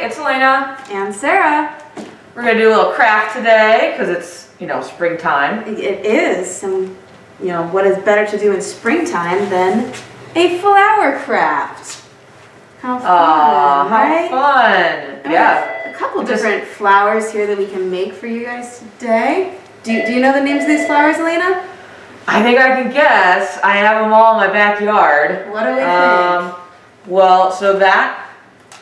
it's Ellana and Sarah. We're gonna do a little craft today because it's, you know, springtime. It is, and you know, what is better to do in springtime than a flower craft? How fun, right? How fun! Yeah. A couple different flowers here that we can make for you guys today. Do you know the names of these flowers, Ellana? I think I can guess. I have them all in my backyard. What do we think? Well, so that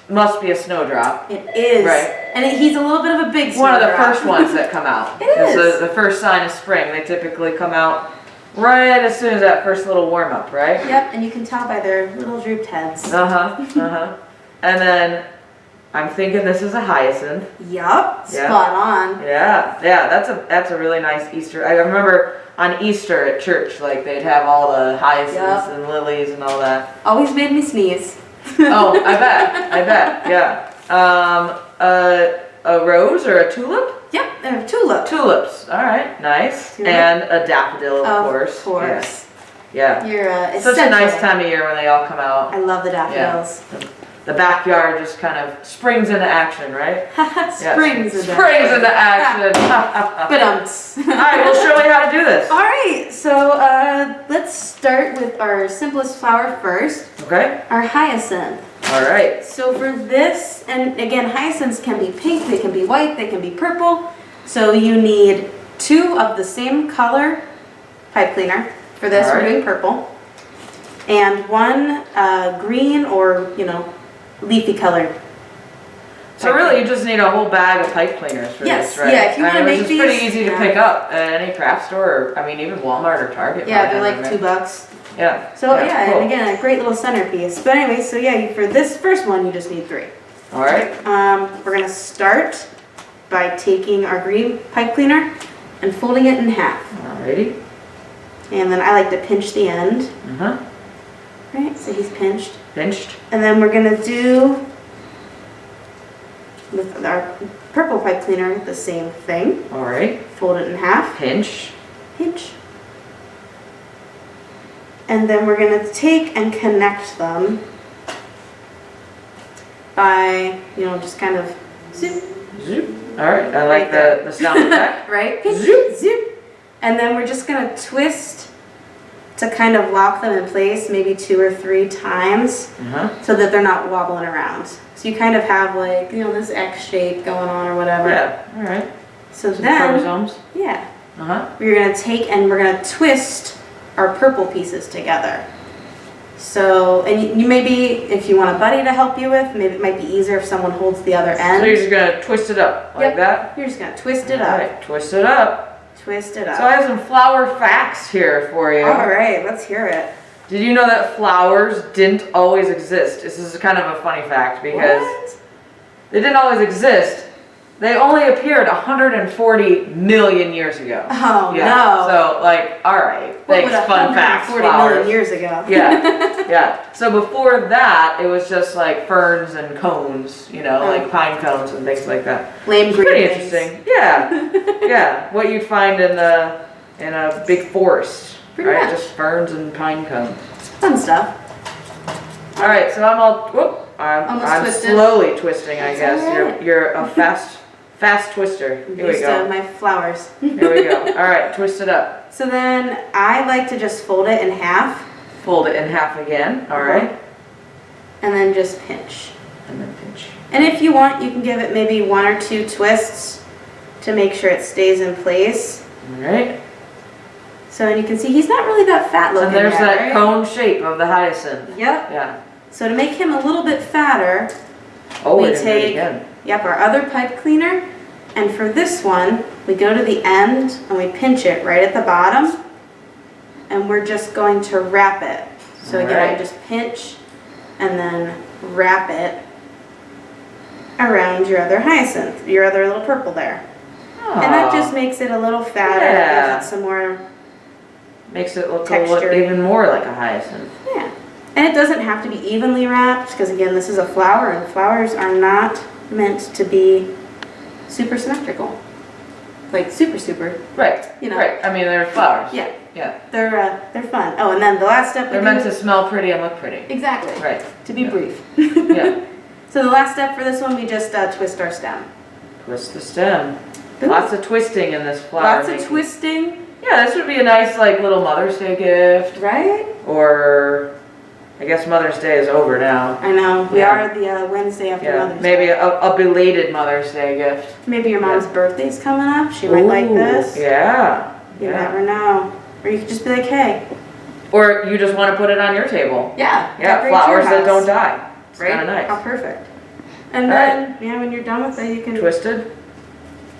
must be a snowdrop. It is. Right. And he's a little bit of a big snowdrop. One of the first ones that come out. It is. It's the first sign of spring. They typically come out right as soon as that first little warm up, right? Yep, and you can tell by their little drooped heads. And then I'm thinking this is a hyacinth. Yup, spot on. Yeah, that's a really nice Easter. I remember on Easter at church, like they'd have all the hyacinths and lilies and all that. Always made me sneeze. Oh, I bet, yeah. A rose or a tulip? Yep, and a tulip. Tulips, all right, nice. Tulip. And a daffodil, of course. Of course. Yeah. You're It's such a nice time of year when they all come out. I love the daffodils. Yeah. The backyard just kind of springs into action, right? Springs into action. But All right, we'll show you how to do this. All right, so let's start with our simplest flower first. Okay. Our hyacinth. All right. So for this, and again, hyacinths can be pink, they can be white, they can be purple. So you need 2 of the same color pipe cleaner. For this, we're doing purple. And 1 green or, you know, leafy colored. So really, you just need a whole bag of pipe cleaners for this, right? Yeah, if you want to make these. It's pretty easy to pick up at any craft store, or, I mean, even Walmart or Target. Yeah, they're like $2. Yeah. So yeah, cool. And again, a great little centerpiece. But anyway, so yeah, for this first one, you just need 3. All right. We're gonna start by taking our green pipe cleaner and folding it in half. Alrighty. And then I like to pinch the end. Right, so he's pinched. Pinched. And then we're gonna do with our purple pipe cleaner the same thing. All right. Fold it in half. Pinch. Pinch. And then we're gonna take and connect them by, you know, just kind of zoop. Zoop. All right. I like the sound effect. Right? Pinch, zoop. Zoop. And then we're just gonna twist to kind of lock them in place, maybe 2 or 3 times, so that they're not wobbling around. So you kind of have like, you know, this X shape going on or whatever. Yeah. All right. So some then, chromosomes. Yeah. We're gonna take and we're gonna twist our purple pieces together. So, and you maybe, if you want a buddy to help you with, maybe it might be easier if someone holds the other end. So you're just gonna twist it up like that? You're just gonna twist it up. All right. Twist it up. Twist it up. So I have some flower facts here for you. All right, let's hear it. Did you know that flowers didn't always exist? This is kind of a funny fact because they didn't always exist. They only appeared 140 million years ago. Oh, yeah. no. So, like, all right. Thanks, fun facts, 140 million years ago. Yeah. So before that, it was just like ferns and cones, you know, like pine cones and things like that. Lame green Pretty things. interesting. Yeah. Yeah. What you'd find in a big forest. Pretty much. Just ferns and pine cones. Fun stuff. All right. So I'm slowly twisting, I guess. Right. You're a fast twister. Here we go. My flowers. Here we go. All right, twist it up. So then I like to just fold it in half. Fold it in half again. All right. And then just pinch. And then pinch. And if you want, you can give it maybe 1 or 2 twists to make sure it stays in place. All right. So, and you can see he's not really that fat looking. And there's that cone shape of the hyacinth. Yep. Yeah. So to make him a little bit fatter, we take our other pipe cleaner, and for this one, we go to the end and we pinch it right at the bottom, and we're just going to wrap it. So again, I just pinch and then wrap it around your other hyacinth, your other little purple there. Aww. And that just makes it a little fatter, gives it some more makes it look texture. Even more like a hyacinth. Yeah. And it doesn't have to be evenly wrapped, because again, this is a flower, and flowers are not meant to be super symmetrical. Like super. Right. You know. Right. I mean, they're flowers. Yeah. Yeah. They're fun. Oh, and then the last step. They're meant to smell pretty and look pretty. Exactly. Right. To be brief. Yeah. So the last step for this one, we just twist our stem. Twist the stem. Ooh. Lots of twisting in this flower. Lots of twisting. Yeah, this would be a nice like little Mother's Day gift. Right? Or, I guess Mother's Day is over now. I know. We are the Wednesday after Mother's Day. Maybe a belated Mother's Day gift. Maybe your mom's birthday's coming up. She might like this. Yeah. You never know. Or you could just be like, hey. Or you just want to put it on your table. Yeah. Yeah, flowers that don't die. It's right? kind of nice. How perfect. And then, when you're done with it, you can Twisted.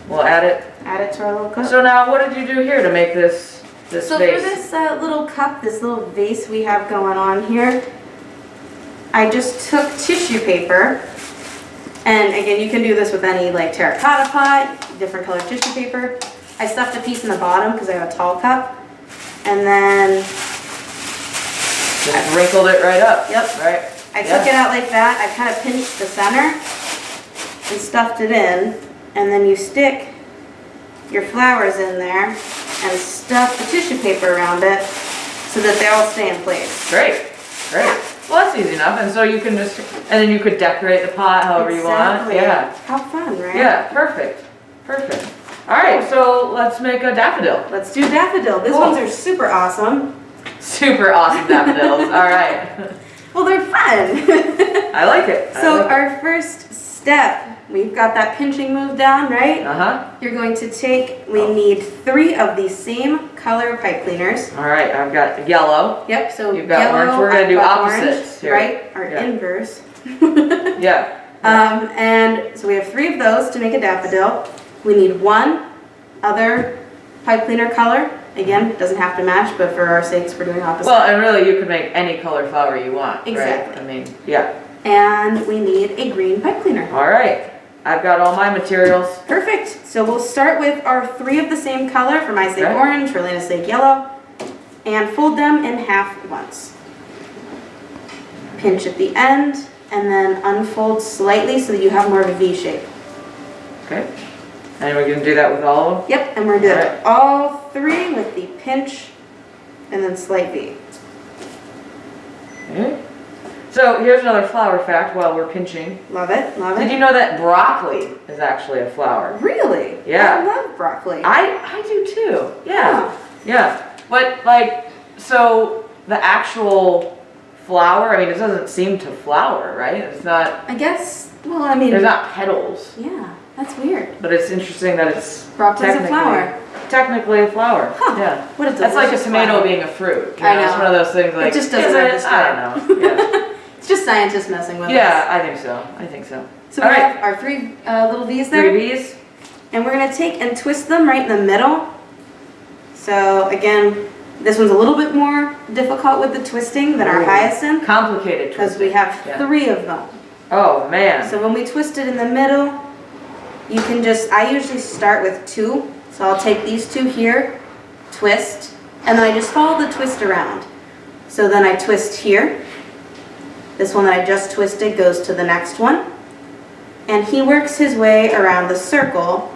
We'll add it to our little cup. So now, what did you do here to make this vase? So for this little cup, this little vase we have going on here, I just took tissue paper, and again, you can do this with any like terracotta pot, different colored tissue paper. I stuffed a piece in the bottom because I have a tall cup, and then just wrinkled it right up. Yep. Right. I took it out like that. I kind of pinched the center and stuffed it in, and then you stick your flowers in there and stuff the tissue paper around it so that they all stay in place. Great, great. Well, that's easy enough, and so you can just, and then you could decorate the pot however you want. Yeah. How fun, right? Yeah, perfect, perfect. All right, so let's make a daffodil. Let's do daffodil. These ones are super awesome. Super awesome daffodils. All right. Well, they're fun. I like it. So our first step, we've got that pinching move down, right? Uh-huh. You're going to take, we need 3 of the same color pipe cleaners. All right, I've got yellow. Yep, so you've got yellow, orange. We're going to do opposites orange, here. Right, or inverse. Yeah. And so we have 3 of those to make a daffodil. We need 1 other pipe cleaner color. Again, doesn't have to match, but for our sakes, we're doing opposite. Well, and really, you could make any color flower you want. Exactly. Right? I mean, yeah. And we need a green pipe cleaner. All right. I've got all my materials. Perfect. So we'll start with our 3 of the same color. For my sake, Okay. orange. For Lena's sake, yellow. And fold them in half once. Pinch at the end, and then unfold slightly so that you have more of a V shape. Okay. And we're going to do that with all of them? Yep, and we're going to do all 3 with the pinch and then slight V. Okay. So here's another flower fact while we're pinching. Love it, love it. Did you know that broccoli is actually a flower? Really? Yeah. I love broccoli. I do too. Yeah. Huh. Yeah. But like, so the actual flower, I mean, it doesn't seem to flower, right? It's not. I guess, well, I mean. There's not petals. Yeah, that's weird. But it's interesting that it's Broccoli's a flower. Technically a flower. Huh. Yeah. What a That's like a tomato flower. being a fruit. I know. It's one of those things like. It just doesn't register. I don't know. Yeah. It's just scientists messing with us. Yeah, I think so. I think so. So we have our 3 little V's there. 3 V's. And we're going to take and twist them right in the middle. So again, this one's a little bit more difficult with the twisting than our hyacinth. Complicated because twisting. we have 3 of them. Oh man. So when we twist it in the middle, you can just, I usually start with 2. So I'll take these 2 here, twist, and then I just follow the twist around. So then I twist here. This one that I just twisted goes to the next one. And he works his way around the circle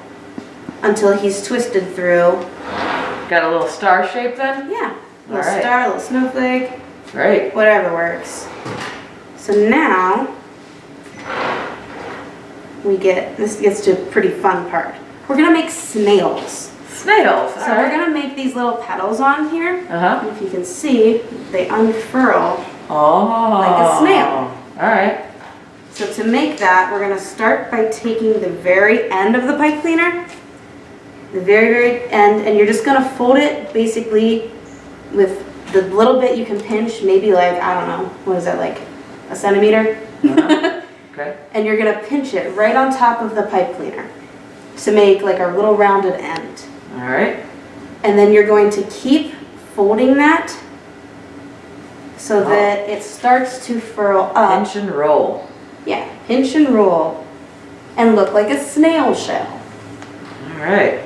until he's twisted through. Got a little star shape then? Yeah, a little star, a little snowflake. Great. Whatever works. So now, this gets to a pretty fun part. We're gonna make snails. Snails. So we're gonna make these little petals on here. Uh-huh. And if you can see, they unfurl like a snail. All right. So to make that, we're gonna start by taking the very end of the pipe cleaner, the very, very end, and you're just gonna fold it basically with the little bit you can pinch, maybe like, I don't know, what is that, like a centimeter? Uh-huh. Okay. And you're gonna pinch it right on top of the pipe cleaner to make like our little rounded end. All right. And then you're going to keep folding that so that it starts to furl up. Pinch and roll. Yeah, pinch and roll and look like a snail shell. All right.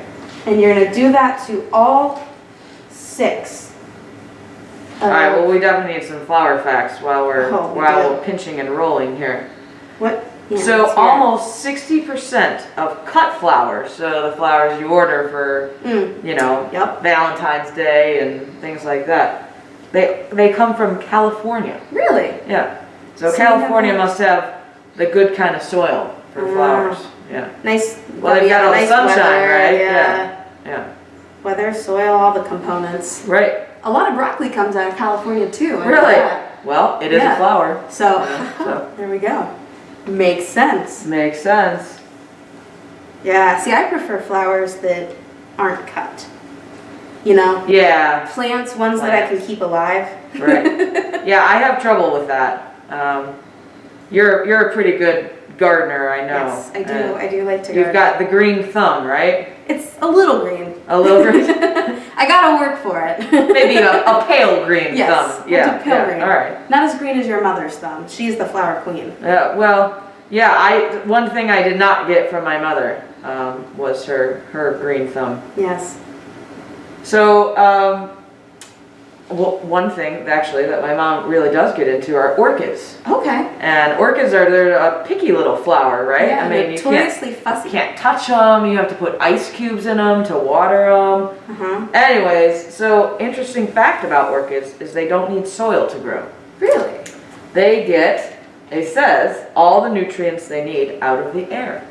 And you're gonna do that to all 6. All right. Well, we definitely need some flower facts while we're do. pinching and rolling here. What? Yeah, so almost 60% of cut flowers, so the flowers you order for, you know, Valentine's Day and things like that, they come from California. Really? Yeah. So California must have the good kind of soil for flowers. Yeah. Nice. Well, they've got all the sunshine, weather, right? Yeah. Yeah. Weather, soil, all the components. Right. A lot of broccoli comes out of California too. Really? Well, it is a flower. So, so there we go. Makes sense. Makes sense. Yeah. See, I prefer flowers that aren't cut. You know? Yeah. Plants, ones that I can keep alive. Right. Yeah, I have trouble with that. You're a pretty good gardener, I know. Yes, I do. I do like to garden. You've got the green thumb, right? It's a little green. A little green? I gotta work for it. Maybe a pale green yes, thumb. Yeah, pale green. All right. Not as green as your mother's thumb. She's the flower queen. Well, yeah. One thing I did not get from my mother was her green thumb. Yes. So, well, one thing actually that my mom really does get into are orchids. Okay. And orchids they're a picky little flower, right? Yeah, I mean, you notoriously fussy. Can't touch them. You have to put ice cubes in them to water them. Uh-huh. Anyways, so interesting fact about orchids is they don't need soil to grow. Really? They get, it says, all the nutrients they need out of the air.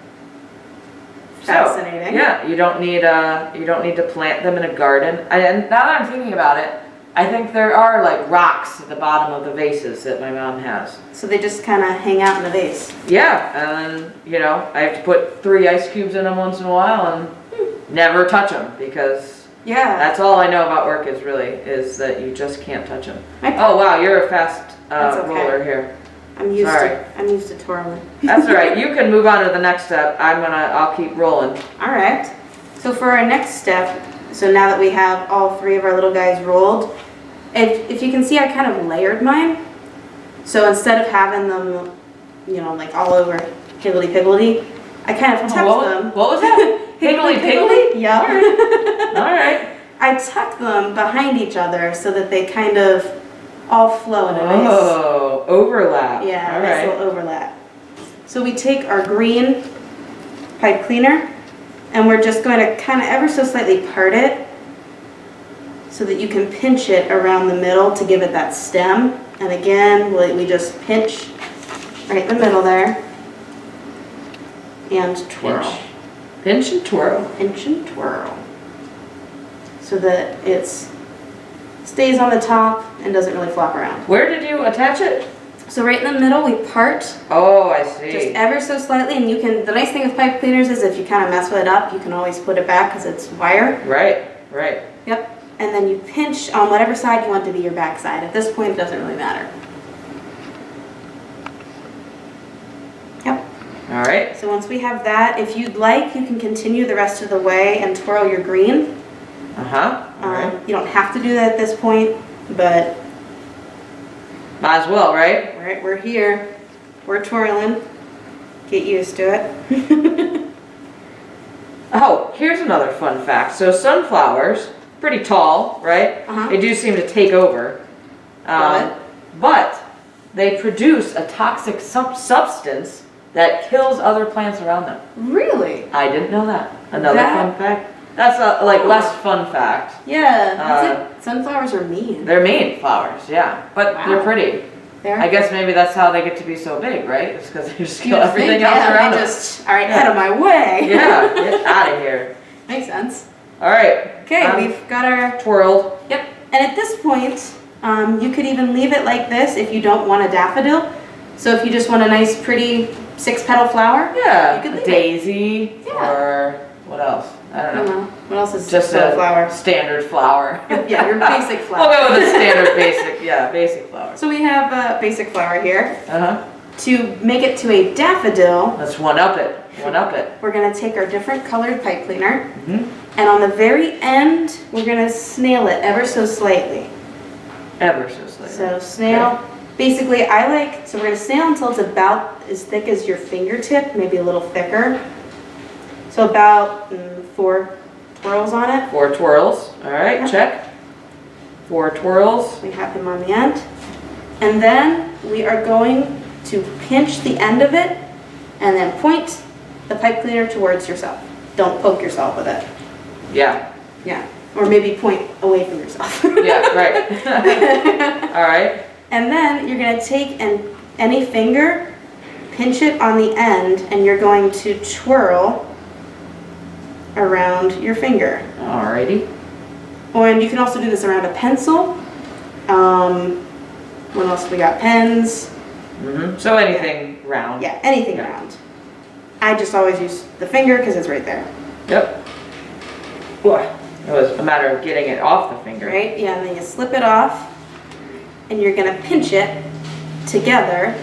Fascinating. So, yeah, you don't need to plant them in a garden. And now that I'm thinking about it, I think there are like rocks at the bottom of the vases that my mom has. So they just kind of hang out in the vase. Yeah, and I have to put 3 ice cubes in them once in a while and never touch them because that's all I know about orchids really is that you just can't touch them. Oh wow, you're a fast roller here. I'm used to twirling. That's all right. You can move on to the next step. I'll keep rolling. All right. So for our next step, so now that we have all 3 of our little guys rolled, if you can see, I kind of layered mine. So instead of having them, like all over higgledy-piggledy, I kind of tucked them. What was that? Higgledy-piggledy? Yeah. All right. I tucked them behind each other so that they kind of all flow in a vase. Oh, overlap. Yeah, nice little overlap. So we take our green pipe cleaner and we're just going to kind of ever so slightly part it so that you can pinch it around the middle to give it that stem. And again, we just pinch right in the middle there and twirl. Pinch and twirl. Pinch and twirl. So that it stays on the top and doesn't really flop around. Where did you attach it? So right in the middle we part. Oh, I see. Just ever so slightly, and the nice thing with pipe cleaners is if you kind of mess with it up, you can always put it back because it's wire. Right. Yep. And then you pinch on whatever side you want to be your back side. At this point, it doesn't really matter. Yep. All right. So once we have that, if you'd like, you can continue the rest of the way and twirl your green. Uh-huh. All right. You don't have to do that at this point, but might as well, right? All right, we're here. We're twirling. Get used to it. Oh, here's another fun fact. So sunflowers, pretty tall, right? Uh-huh. They do seem to take over. But they produce a toxic substance that kills other plants around them. Really? I didn't know that. Another fun fact. That's a less fun fact. Yeah, that's it. Sunflowers are mean. They're mean flowers, yeah. But they're pretty. I guess maybe that's how they get to be so big, right? It's because they just kill everything else around them. All right, out of my way. Yeah, get out of here. Makes sense. All right. Okay, we've got our... twirled. Yep. And at this point, you could even leave it like this if you don't want a daffodil. So if you just want a nice, pretty 6-petal flower, yeah, you could leave daisy, or what else? I don't know. What else is just a flower? Standard flower. Yeah, your basic flower. I'll go with a standard basic flower. So we have a basic flower here. Uh-huh. To make it to a daffodil, let's one up it. We're going to take our different colored pipe cleaner, mm-hmm. and on the very end, we're going to snail it ever so slightly. Ever so slightly. So snail, basically so we're going to snail until it's about as thick as your fingertip, maybe a little thicker. So about 4 twirls on it. 4 twirls. All right, yep. Check. 4 twirls. We have him on the end. And then we are going to pinch the end of it and then point the pipe cleaner towards yourself. Don't poke yourself with it. Yeah. Yeah. Or maybe point away from yourself. Yeah, right. All right. And then you're going to take any finger, pinch it on the end, and you're going to twirl around your finger. Alrighty. And you can also do this around a pencil. What else we got? Pens. So anything round. Yeah, anything round. I just always use the finger because it's right there. Yep. It was a matter of getting it off the finger. Right? Yeah, and then you slip it off, and you're going to pinch it together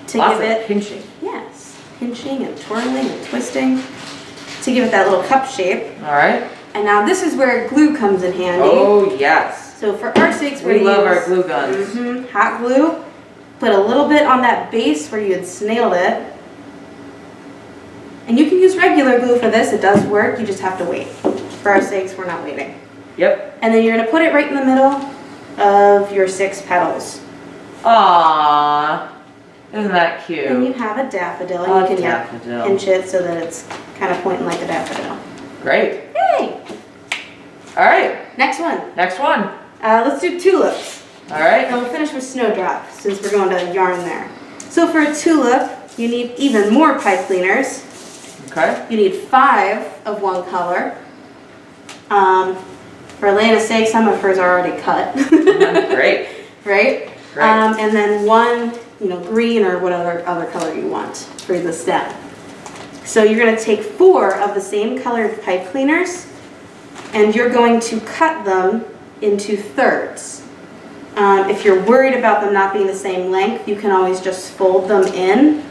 to give it pinching. Yes, pinching and twirling and twisting to give it that little cup shape. All right. And now this is where glue comes in handy. Oh yes. So for our sakes, we love our glue guns. Hot glue. Put a little bit on that base where you had snailed it. And you can use regular glue for this. It does work. You just have to wait. For our sakes, we're not waiting. Yep. And then you're going to put it right in the middle of your 6 petals. Aww. Isn't that cute? And you have a daffodil. And you can pinch it so that it's kind of pointing like a daffodil. Great. Hey! All right. Next one. Next one. Let's do tulips. All right. And we'll finish with snowdrop since we're going to yarn there. So for a tulip, you need even more pipe cleaners. Okay. You need 5 of one color. For Elena's sake, some of hers are already cut. Great. Right? Great. And then 1, green or whatever other color you want for the stem. So you're going to take 4 of the same colored pipe cleaners, and you're going to cut them into thirds. If you're worried about them not being the same length, you can always just fold them in,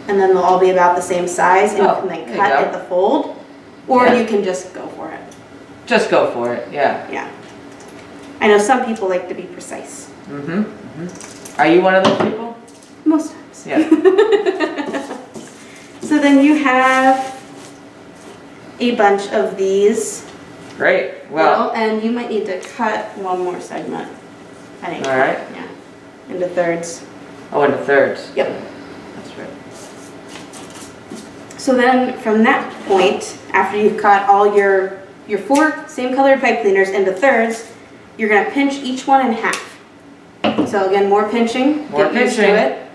and then they'll all be about the same size, and you can then cut at the fold, or you can just go for it. Just go for it, yeah. Yeah. I know some people like to be precise. Are you one of those people? Most times. Yeah. So then you have a bunch of these. Great. Well, and you might need to cut one more segment. I think. All right. Yeah. Into thirds. Oh, into thirds. Yep. That's right. So then from that point, after you've cut all your 4 same colored pipe cleaners into thirds, you're going to pinch each one in half. So again, more pinching. More Get used to pinching. it.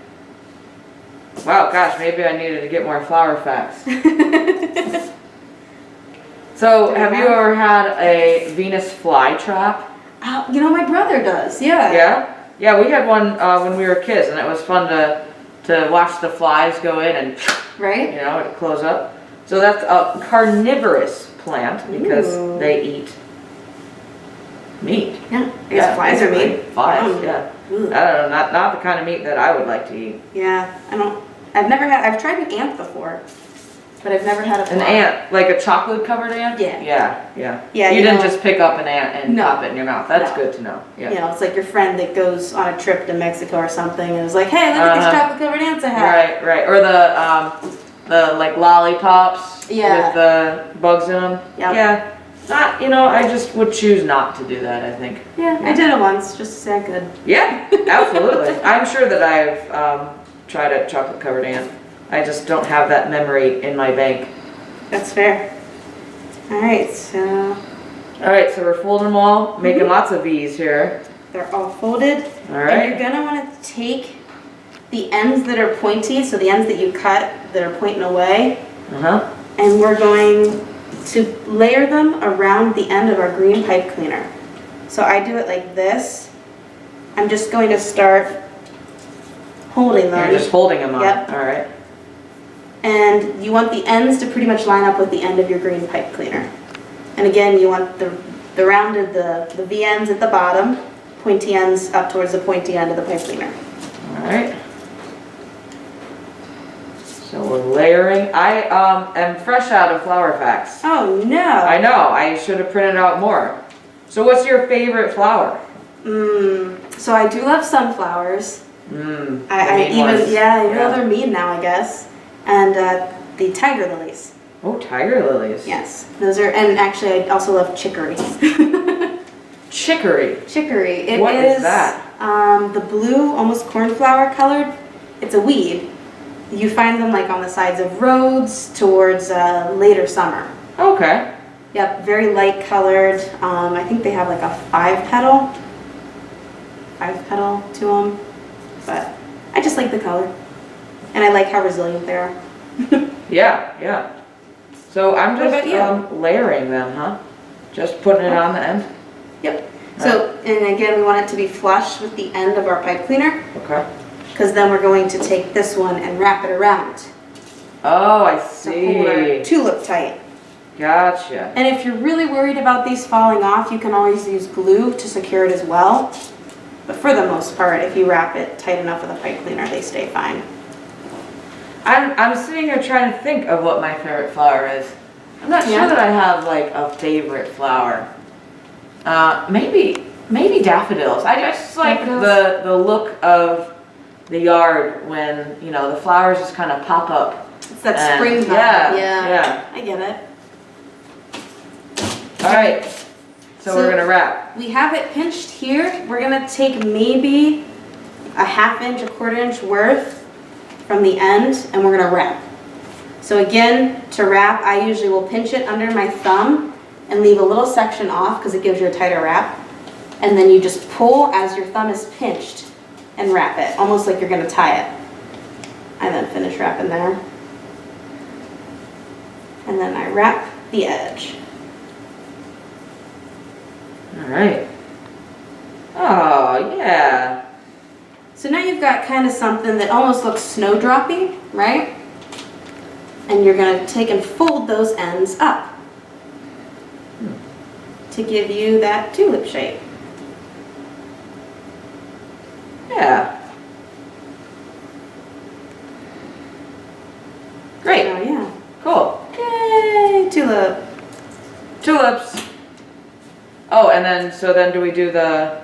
Wow, gosh, maybe I needed to get more flower facts. So, have you ever had a Venus flytrap? My brother does, yeah. Yeah? Yeah, we had one when we were kids, and it was fun to watch the flies go in and, right? It close up. So that's a carnivorous plant because they eat meat. Yeah, I guess flies are meat. Flies, yeah. Ooh. I don't know, not the kind of meat that I would like to eat. Yeah, I've tried an ant before, but I've never had a fly. An ant, like a chocolate covered ant? Yeah. Yeah. You didn't just pick up an ant and pop it in your mouth. That's good to know. Yeah. It's like your friend that goes on a trip to Mexico or something and is like, hey, look at these chocolate covered ants I have. Right. Or the like lollipops with the bugs in them. Yep. Yeah. I just would choose not to do that, I think. Yeah, I did it once just to say I could. Yeah, absolutely. I'm sure that I've tried a chocolate covered ant. I just don't have that memory in my bank. That's fair. All right, so we're folding them all, making lots of V's here. They're all folded. All right. And you're gonna want to take the ends that are pointy, so the ends that you cut that are pointing away, and we're going to layer them around the end of our green pipe cleaner. So I do it like this. I'm just going to start holding them. You're just holding them on. Yep. All right. And you want the ends to pretty much line up with the end of your green pipe cleaner. And again, you want the rounded, the V ends at the bottom, pointy ends up towards the pointy end of the pipe cleaner. All right. So we're layering. I am fresh out of flower facts. Oh no! I know. I should have printed out more. So what's your favorite flower? So I do love sunflowers. They're mean now, I guess. And the tiger lilies. Oh, tiger lilies. Yes, those are. And actually, I also love chicory. Chicory. Chicory. What is that? The blue, almost cornflower colored. It's a weed. You find them like on the sides of roads towards later summer. Okay. Yep, very light colored. I think they have like a 5 petal to them. But I just like like the color. And I like how resilient they are. Yeah, yeah. So I'm What just about you? layering them, huh? Just putting it on the end? Yep. So, and again, we want it to be flush with the end of our pipe cleaner. Okay. Because then we're going to take this one and wrap it around. Oh, I To see. hold our tulip tight. Gotcha. And if you're really worried about these falling off, you can always use glue to secure it as well. But for the most part, if you wrap it tight enough with a pipe cleaner, they stay fine. I'm sitting here trying to think of what my favorite flower is. I'm not sure that I have like a favorite flower. Maybe daffodils. I just like the look of the yard when, you know, the flowers just kind of pop up. It's that spring vibe. Yeah. I get it. All right. So we're gonna wrap. We have it pinched here. We're gonna take maybe a 1/2 inch, a 1/4 inch worth from the end, and we're gonna wrap. So again, to wrap, I usually will pinch it under my thumb and leave a little section off because it gives you a tighter wrap. And then you just pull as your thumb is pinched and wrap it, almost like you're gonna tie it. And then finish wrapping there. And then I wrap the edge. All right. Oh, yeah. So now you've got kind of something that almost looks snowdroppy, right? And you're going to take and fold those ends up to give you that tulip shape. Yeah. Great. Oh, yeah. Cool. Yay, tulip. Tulips. Oh, and then, so then do we do the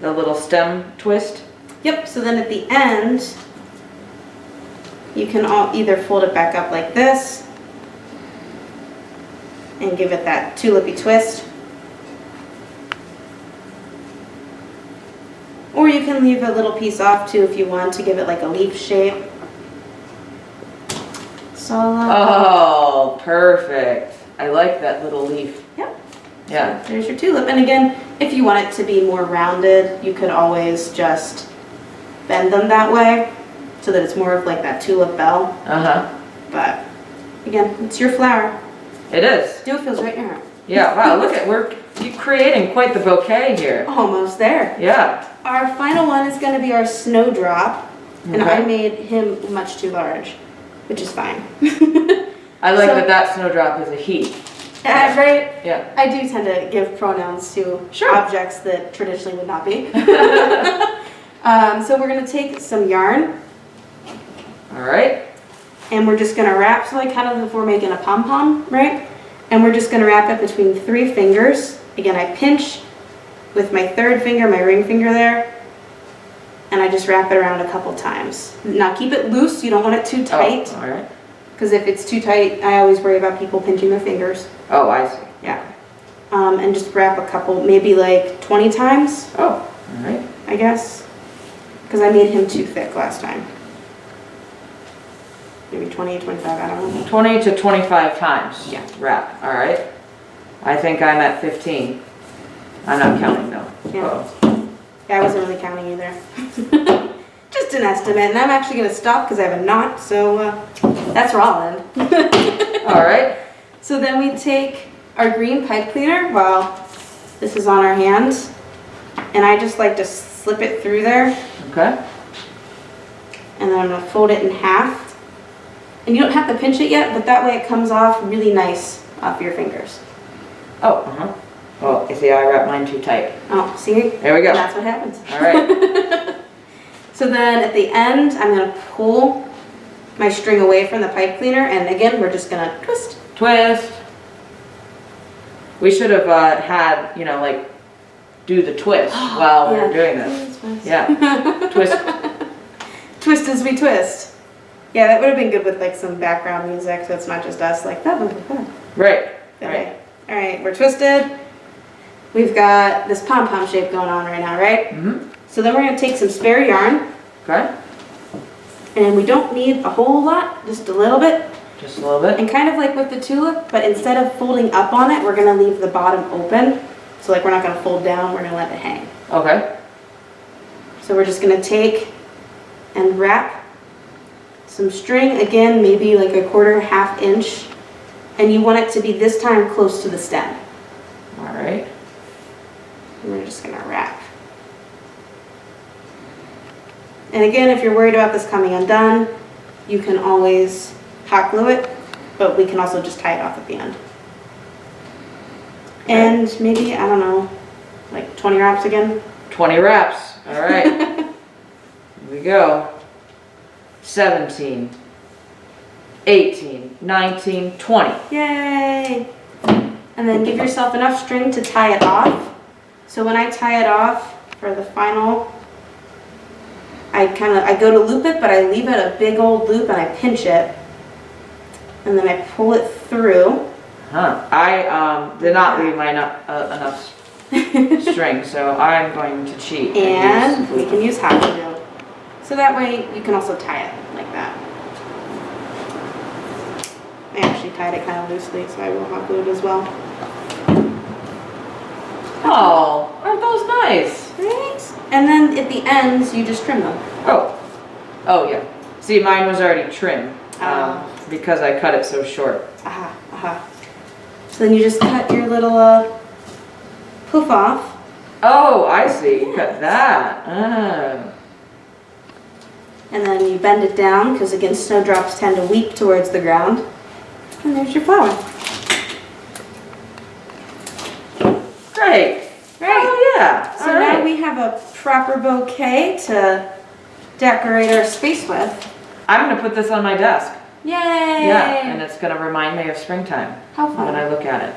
little stem twist? Yep, so then at the end, you can all either fold it back up like this and give it that tulipy twist. Or you can leave a little piece off too if you want to give it like a leaf shape. So, oh, perfect. I like that little leaf. Yep. Yeah. So there's your tulip. And again, if you want it to be more rounded, you could always just bend them that way so that it's more of like that tulip bell. Uh-huh. But again, it's your flower. It is. Still feels right in your heart. Yeah, wow, look at, we're creating quite the bouquet here. Almost there. Yeah. Our final one is going to be our snowdrop. And Okay. I made him much too large, which is fine. I like So- that snowdrop is a he. Right? Yeah. I do tend to give pronouns to Sure. objects that traditionally would not be. So we're going to take some yarn All right. and we're just going to wrap, so like kind of if we're making a pom-pom, right? And we're just going to wrap it between 3 fingers. Again, I pinch with my 3rd finger, my ring finger there, and I just wrap it around a couple times. Now keep it loose, you don't want it too tight, Oh, all right. because if it's too tight, I always worry about people pinching their fingers. Oh, I see. Yeah. And just wrap a couple, maybe like 20 times, Oh, all right. I guess, because I made him too thick last time. Maybe 20, 25, I don't know. 20 to 25 times. Yeah. Wrap. All right. I think I'm at 15. I'm not counting though. Yeah. Uh-oh. Yeah, I wasn't really counting either. Just an estimate, and I'm actually going to stop because I have a knot, so that's raw then. All right. So then we take our green pipe cleaner while this is on our hands, and I just like to slip it through there, Okay. and then I'm going to fold it in half. And you don't have to pinch it yet, but that way it comes off really nice off your fingers. Oh, uh-huh. Oh, you see, I wrapped mine too tight. Oh, see? There we go. That's what happens. All right. So then at the end, I'm going to pull my string away from the pipe cleaner, and again, we're just going to twist. Twist. We should have had, you know, like, do the twist while we were doing this. Twist. Yeah. Twist. Twist as we twist. Yeah, that would have been good with like some background music, so it's not just us like that. Right. Okay. All right, we're twisted. We've got this pom-pom shape going on right now, right? Mm-hmm. So then we're going to take some spare yarn, Okay. and we don't need a whole lot, just a little bit. Just a little bit. And kind of like with the tulip, but instead of folding up on it, we're going to leave the bottom open. So like we're not going to fold down, we're going to let it hang. Okay. So we're just going to take and wrap some string, again, maybe like a quarter, half inch, and you want it to be this time close to the stem. All right. And we're just gonna wrap. And again, if you're worried about this coming undone, you can always hot glue it, but we can also just tie it off at the end. Okay. And maybe, I don't know, like 20 wraps again? 20 wraps, all right. Here we go. 17, 18, 19, 20. Yay! And then give yourself enough string to tie it off. So when I tie it off for the final, I go to loop it, but I leave it a big old loop and I pinch it. And then I pull it through. Huh. I did not leave my enough string, so I'm going to cheat. And we can use hot glue. So that way you can also tie it like that. I actually tied it kind of loosely, so I will hot glue it as well. Oh, aren't those nice? Right? And then at the ends, you just trim them. Oh yeah. See, mine was already trimmed because I cut it so short. So then you just cut your little poof off. Oh, I see. You cut that. Oh. And then you bend it down, because again, snowdrops tend to weep towards the ground. And there's your flower. Great. Right. Oh yeah. So now we have a proper bouquet to decorate our space with. I'm going to put this on my desk. Yay! Yeah, and it's going to remind me of springtime. How fun. When I look at it.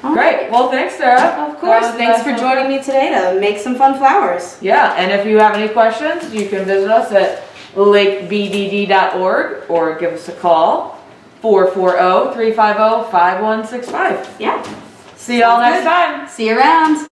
All Great. right. Well, thanks, Sarah. Of course. Thanks for joining me today to make some fun flowers. Yeah, and if you have any questions, you can visit us at lakebdd.org or give us a call, 440-350-5165. Yeah. See y'all next time. See you around.